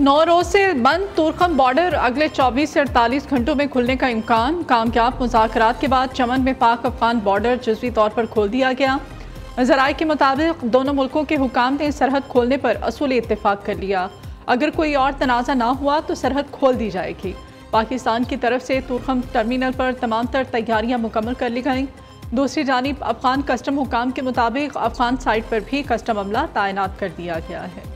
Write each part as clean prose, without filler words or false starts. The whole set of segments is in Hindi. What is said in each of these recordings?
9 रोज से बंद तुर्कम बॉर्डर अगले 24 से 48 घंटों में खुलने का इम्कान। कामयाब मुज़ाकरात के बाद चमन में पाक अफगान बॉर्डर जुज़वी तौर पर खोल दिया गया। ज़राए के मुताबिक दोनों मुल्कों के हुकाम ने सरहद खोलने पर असूली इत्तेफाक कर लिया। अगर कोई और तनाज़ा ना हुआ तो सरहद खोल दी जाएगी। पाकिस्तान की तरफ से तुर्कम टर्मिनल पर तमाम तर तैयारियाँ मुकम्मल कर ली गईं। दूसरी जानिब अफगान कस्टम हुकाम के मुताबिक अफगान साइड पर भी कस्टम अमला तैनात कर दिया गया है।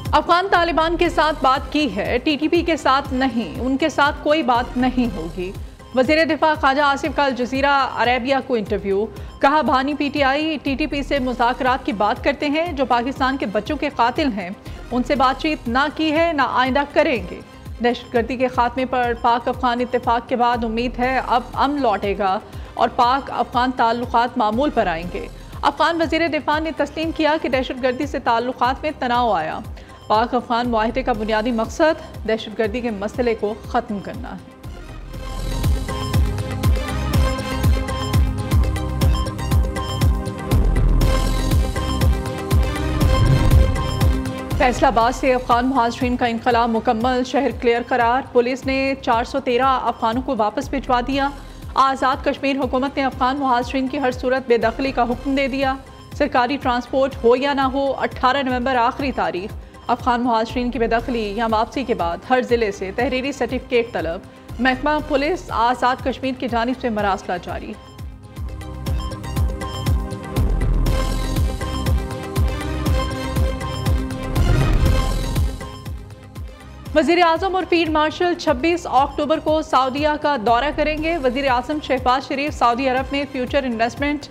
अफगान तालिबान के साथ बात की है, TTP के साथ नहीं, उनके साथ कोई बात नहीं होगी। वज़ीर दिफा ख्वाजा आसिफ का अल जज़ीरा अरेबिया को इंटरव्यू। कहा, भानी PTI TTP से मुज़ाकरात की बात करते हैं जो पाकिस्तान के बच्चों के कातिल हैं, उनसे बातचीत ना की है ना आइंदा करेंगे। दहशतगर्दी के खात्मे पर पाक अफगान इत्तेफाक के बाद उम्मीद है अब अमन लौटेगा और पाक अफगान ताल्लुकात मामूल पर आएंगे। अफगान वज़ीर दिफा ने तस्लीम किया कि दहशतगर्दी से ताल्लुकात में तनाव आया। पाक अफगान मुआहदे का बुनियादी मकसद दहशतगर्दी के मसले को ख़त्म करना है। फैसलाबाद से अफगान मुहाजिरीन का इनकलाब मुकम्मल, शहर क्लियर करार। पुलिस ने 413 अफगानों को वापस भिजवा दिया। आज़ाद कश्मीर हुकूमत ने अफगान मुहाजिरीन की हर सूरत बेदखली का हुक्म दे दिया। सरकारी ट्रांसपोर्ट हो या ना हो, 18 नवंबर आखिरी तारीख। अफगान मुहाजिरीन की बेदखली या वापसी के बाद हर जिले से तहरीरी सर्टिफिकेट तलब। महकमा पुलिस आज़ाद कश्मीर की जानिब से मरासला जारी। वज़ीर आज़म और फील्ड मार्शल 26 अक्टूबर को सऊदीया का दौरा करेंगे। वज़ीर आज़म शहबाज शरीफ सऊदी अरब में फ्यूचर इन्वेस्टमेंट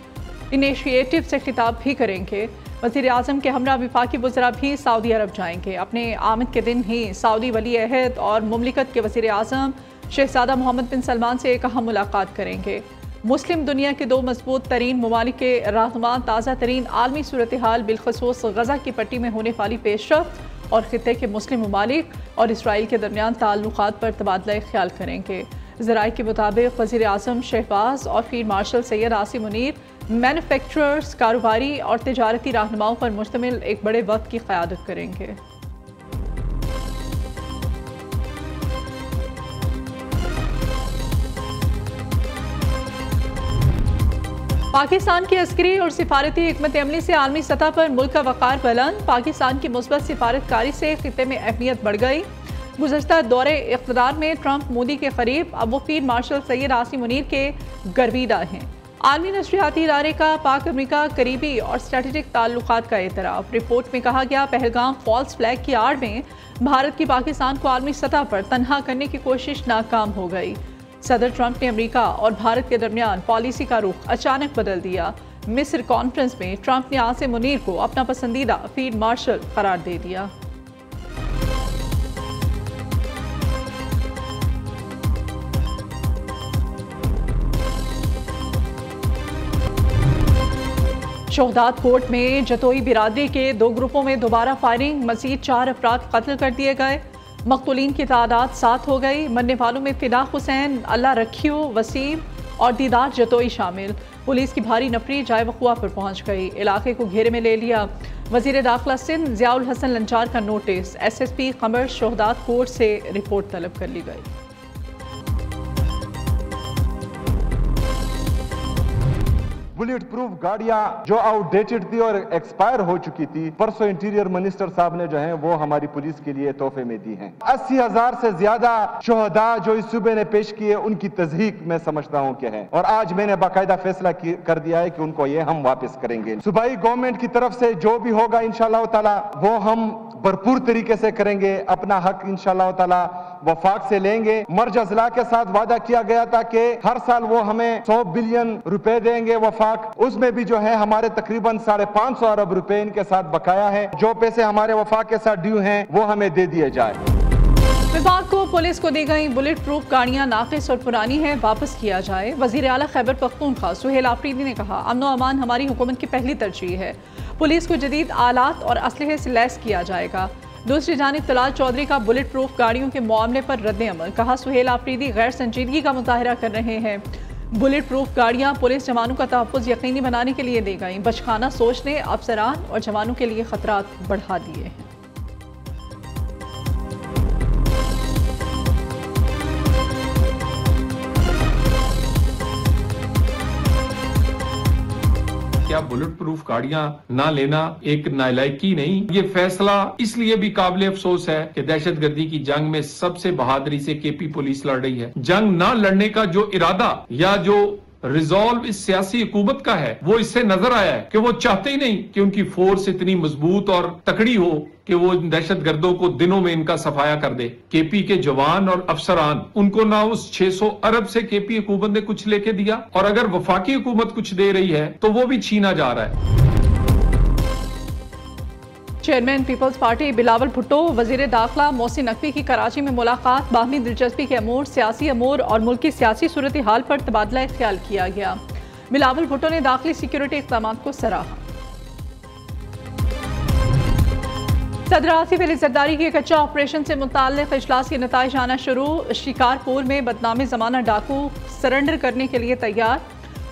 इनिशिएटिव से खिताब भी करेंगे। वज़ीर आज़म के हमरा विफाकी वज़रा भी सऊदी अरब जाएंगे। अपने आमद के दिन ही सऊदी वली अहद और मुमलिकत के वज़ीर आज़म शहज़ादा मोहम्मद बिन सलमान से एक अहम मुलाकात करेंगे। मुस्लिम दुनिया के दो मजबूत तरीन ममालिक के रहनुमा ताज़ा तरीन आलमी सूरत हाल बिलखसूस गज़ा की पट्टी में होने वाली पेशरफ्त और खित्ते के मुस्लिम ममालिक और इसराइल के दरमियान ताल्लुकात पर तबादला ख्याल करेंगे। ज़राए के मुताबिक वज़ीर आज़म शहबाज और field marshal Syed Asim Munir manufacturers, कारोबारी और तिजारती रहनुमाओं पर मुश्तमिल एक बड़े वक्त की क़यादत करेंगे। पाकिस्तान की अस्करी और सिफारती हिकमत अमली से आलमी सतह पर मुल्क का वक़ार बुलंद। पाकिस्तान की मुस्बत सिफारतकारी से खित्ते में अहमियत बढ़ गई। गुज़श्ता दौरे इक़्तिदार में ट्रंप मोदी के करीब, अब वो फील्ड मार्शल सैयद आसिम मुनीर के गर्विदा हैं। आलमी नशरियाती इदारे का पाक अमेरिका करीबी और स्ट्रेटेजिक ताल्लुकात का एतराफ़। रिपोर्ट में कहा गया, पहलगाम फॉल्स फ्लैग की आड़ में भारत की पाकिस्तान को आलमी सतह पर तन्हा करने की कोशिश नाकाम हो गई। सदर ट्रंप ने अमेरिका और भारत के दरमियान पॉलिसी का रुख अचानक बदल दिया। मिस्र कॉन्फ्रेंस में ट्रंप ने आसिम मुनीर को अपना पसंदीदा फील्ड मार्शल करार दे दिया। शोहदाद कोर्ट में जतोई बिरादरी के दो ग्रुपों में दोबारा फायरिंग, मजीद 4 अफराद कत्ल कर दिए गए। मकतूलीन की तादाद 7 हो गई। मरने वालों में फिदा हुसैन, अल्लाह रखियो, वसीम और दीदार जतोई शामिल। पुलिस की भारी नफरी जाए वक़ुआ पर पहुंच गई, इलाके को घेरे में ले लिया। वज़ीर दाखिला सिंध ज़ियाउल हसन लंचार का नोटिस। SSP कमर शोहदाद कोर्ट से रिपोर्ट तलब कर ली गई। बुलेट प्रूफ गाड़ियां जो आउटडेटेड थी और एक्सपायर हो चुकी थी, परसों इंटीरियर मिनिस्टर साहब ने जो है वो हमारी पुलिस के लिए तोहफे में दी हैं। 80,000 से ज्यादा शोहदा जो इस सूबे ने पेश किए, उनकी तस्दीक मैं समझता हूं कि है, और आज मैंने बाकायदा फैसला कर दिया है कि उनको ये हम वापस करेंगे। सूबाई गवर्नमेंट की तरफ से जो भी होगा इंशाअल्लाह ताला वो हम भरपूर तरीके से करेंगे। अपना हक इंशाअल्लाह ताला वफाक से लेंगे। मर्ज अजला के साथ वादा किया गया था कि हर साल वो हमें 100 बिलियन रुपए देंगे वफाक, उसमें भी जो है हमारे तकरीबन 550 अरब रुपए इनके साथ बकाया है। जो पैसे हमारे वफाक के साथ ड्यू हैं वो हमें दे दिए जाए। विभाग को पुलिस को दी गई बुलेट प्रूफ गाड़ियां नाकिस और पुरानी हैं, वापस किया जाए। वजीर आला खैबर पख्तूनख्वा सुहेल आफरीदी ने कहा, अमन व अमान हमारी हुकूमत की पहली तरजीह है। पुलिस को जदीद आलात और असलहे से लैस किया जाएगा। दूसरी जानिब तलाल चौधरी का बुलेट प्रूफ गाड़ियों के मामले पर रद्द अमल। कहा, सुहेल आफरीदी गैर संजीदगी का मुजाहरा कर रहे हैं। बुलेट प्रूफ गाड़ियां पुलिस जवानों का तहफ़्फ़ुज़ यकीनी बनाने के लिए दी गई। बचखाना सोच ने अफसरान और जवानों के लिए खतरात बढ़ा दिए हैं। क्या बुलेट प्रूफ गाड़ियां ना लेना एक नालायकी नहीं? ये फैसला इसलिए भी काबिल अफसोस है कि दहशतगर्दी की जंग में सबसे बहादुरी से केपी पुलिस लड़ रही है। जंग ना लड़ने का जो इरादा या जो रिजॉल्व इस सियासी हुकूमत का है, वो इससे नजर आया है कि वो चाहते ही नहीं कि उनकी फोर्स इतनी मजबूत और तकड़ी हो कि वो दहशतगर्दों को दिनों में इनका सफाया कर दे। केपी के जवान और अफसरान, उनको ना उस 600 अरब से केपी हुकूमत ने कुछ लेके दिया, और अगर वफाकी हुकूमत कुछ दे रही है तो वो भी छीना जा रहा है। चेयरमैन पीपल्स पार्टी बिलावल भुट्टो वजीर दाखिला मोहसिन नकवी की कराची में मुलाकात। बाहमी दिलचस्पी के अमूर, सियासी अमूर और मुल्की सियासी सूरत हाल पर तबादला ख्याल किया गया। बिलावल भुट्टो ने दाखिली सिक्योरिटी इक़दाम को सराहा। सदर आसिफ अली जरदारी के कच्चा ऑपरेशन से मुताल्लिक इजलास के नताइज आना शुरू। शिकारपुर में बदनामी जमाना डाकू सरेंडर करने के लिए तैयार।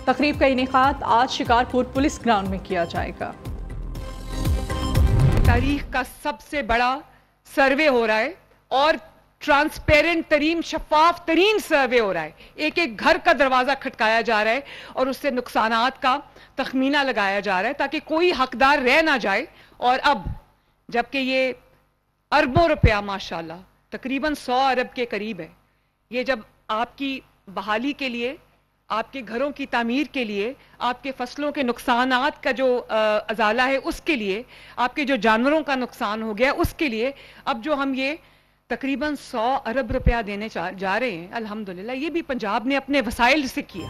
तकरीब का इनेकाद आज शिकारपुर पुलिस ग्राउंड में किया जाएगा। तारीख का सबसे बड़ा सर्वे हो रहा है और ट्रांसपेरेंट तरीन, शफाफ तरीन सर्वे हो रहा है। एक एक घर का दरवाजा खटकाया जा रहा है और उससे नुकसानात का तखमीना लगाया जा रहा है ताकि कोई हकदार रह ना जाए। और अब जबकि ये अरबों रुपया माशाल्लाह तकरीबन 100 अरब के करीब है, ये जब आपकी बहाली के लिए, आपके घरों की तामीर के लिए, आपके फसलों के नुकसानात का जो अजाला है उसके लिए, आपके जो जानवरों का नुकसान हो गया उसके लिए, अब जो हम ये तकरीबन 100 अरब रुपया देने जा रहे हैं, अल्हम्दुलिल्लाह ये भी पंजाब ने अपने वसाइल से किया।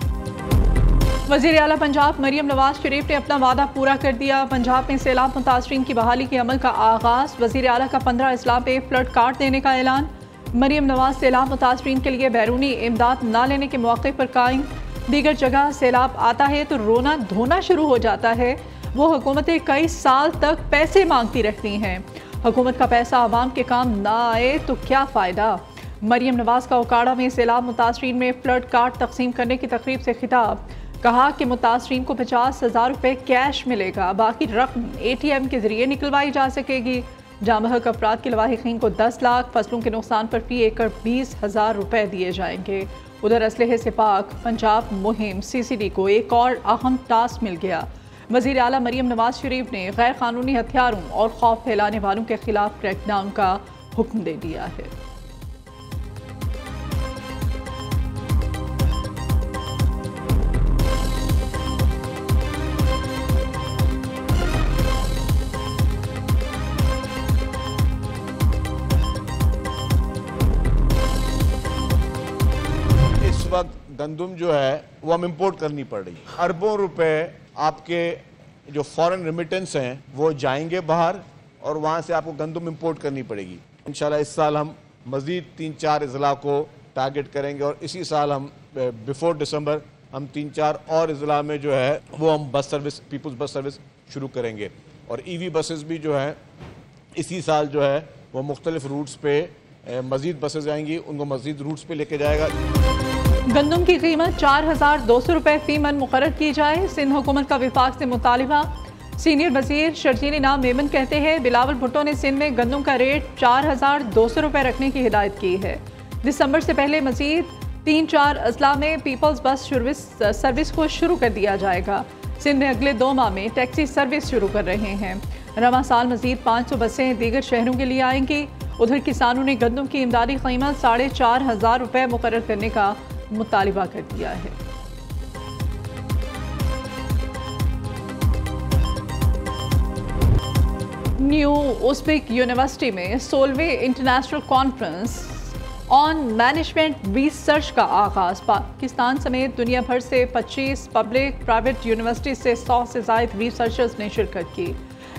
वज़ीर आला पंजाब मरियम नवाज शरीफ ने अपना वादा पूरा कर दिया। पंजाब में सैलाब मुतासरीन की बहाली के अमल का आगाज। वज़ीर आला का 15 अजला पे फ्लड कार्ड देने का ऐलान। मरियम नवाज सैलाब मुतासरीन के लिए बैरूनी इमदाद न लेने के मौके पर कायम। दीगर जगह सैलाब आता है तो रोना धोना शुरू हो जाता है। वो हुकूमतें कई साल तक पैसे मांगती रहती हैं। हुकूमत का पैसा आवाम के काम ना आए तो क्या फ़ायदा। मरियम नवाज का उकाड़ा में सैलाब मुतासरीन में फ्लड कार्ड तकसीम करने की तकरीब से खिताब। कहा कि मुतासरीन को 50,000 रुपये कैश मिलेगा, बाकी रकम ATM के जरिए निकलवाई जा सकेगी। जामहक अफराद के लवाहिकीन को 10 लाख, फसलों के नुकसान पर फी एकड़ 20,000 रुपये दिए जाएंगे। उधर असलहे से पाक पंजाब मुहिम CCD को एक और अहम टास्क मिल गया। वज़ीर आला मरियम नवाज शरीफ ने गैर कानूनी हथियारों और खौफ फैलाने वालों के खिलाफ क्रैकडाउन का हुक्म दे दिया है। इस वक्त गंदम जो है वो हम इंपोर्ट करनी पड़ रही है। अरबों रुपए आपके जो फॉरेन रेमिटेंस हैं वो जाएंगे बाहर और वहाँ से आपको गंदम इंपोर्ट करनी पड़ेगी। इंशाल्लाह इस साल हम मज़ीद 3-4 अज़ला को टारगेट करेंगे और इसी साल हम बिफोर दिसंबर हम 3-4 और अज़ला में जो है वो हम bus service, peoples bus service शुरू करेंगे। और EV बसेस भी जो है इसी साल जो है वो मुख्तलिफ रूट्स पे मज़ीद बसेस आएंगी, उनको मज़ीद रूट्स पे लेके जाएगा। गंदम की कीमत 4,200 रुपये फी मन मुकर्रर की जाए। सिंध हुकूमत का विफाक से मुतालिबा। सीनियर वजीर शर्जील नाम मेमन कहते हैं बिलावल भुट्टो ने सिंध में गंदम का रेट 4,200 रुपये रखने की हिदायत की है। दिसंबर से पहले मजीद 3-4 अजला में पीपल्स बस सर्विस को शुरू कर दिया जाएगा। सिंध में अगले 2 माह में टैक्सी सर्विस शुरू कर रहे हैं। रवां साल मजीद 500 बसें दीगर शहरों के लिए आएंगी। उधर किसानों ने गंदम की इमदादी कीमत 4,500 रुपये मुकर्रर करने का मुतालिबा कर दिया है। न्यू उज़्बेक यूनिवर्सिटी में 16वीं international conference on management research का आगाज। पाकिस्तान समेत दुनिया भर से 25 पब्लिक प्राइवेट यूनिवर्सिटी से 100 से ज़ायद रिसर्चर्स ने शिरकत की।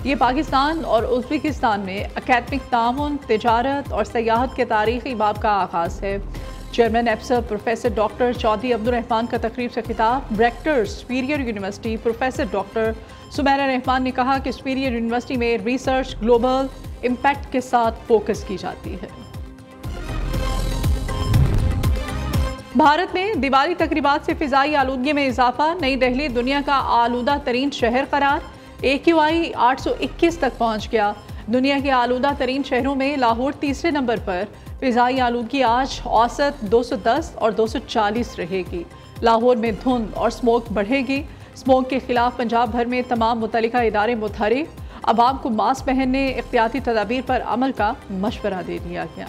ये पाकिस्तान और उज़्बेकिस्तान में अकादमिक ताउन, तिजारत और सयाहत के तारीखी बाब का आगाज़ है। चेयरमैन एप्सर प्रोफेसर डॉक्टर चौधरी अब्दुल रहमान का तकरीब से खिताब। Director superior university professor doctor Sumaira Rahman ने कहा कि सुपीरियर यूनिवर्सिटी में रिसर्च ग्लोबल इम्पैक्ट के साथ फोकस की जाती है। भारत में दिवाली तकरीबात से फिजाई आलूदगी में इजाफा, नई दिल्ली दुनिया का आलूदा तरीन शहर करार, AQI 821 तक पहुंच गया। दुनिया के आलूदा तरीन शहरों में लाहौर तीसरे नंबर पर। फिजाई आलूदगी आज औसत 210 और 240 रहेगी। लाहौर में धुंध और स्मोक बढ़ेगी। स्मोक के खिलाफ पंजाब भर में तमाम मुतल्लिका इदारे मुतहरिक। अवाम को मास्क पहनने, एहतियाती तदाबीर पर अमल का मशवरा दे दिया गया।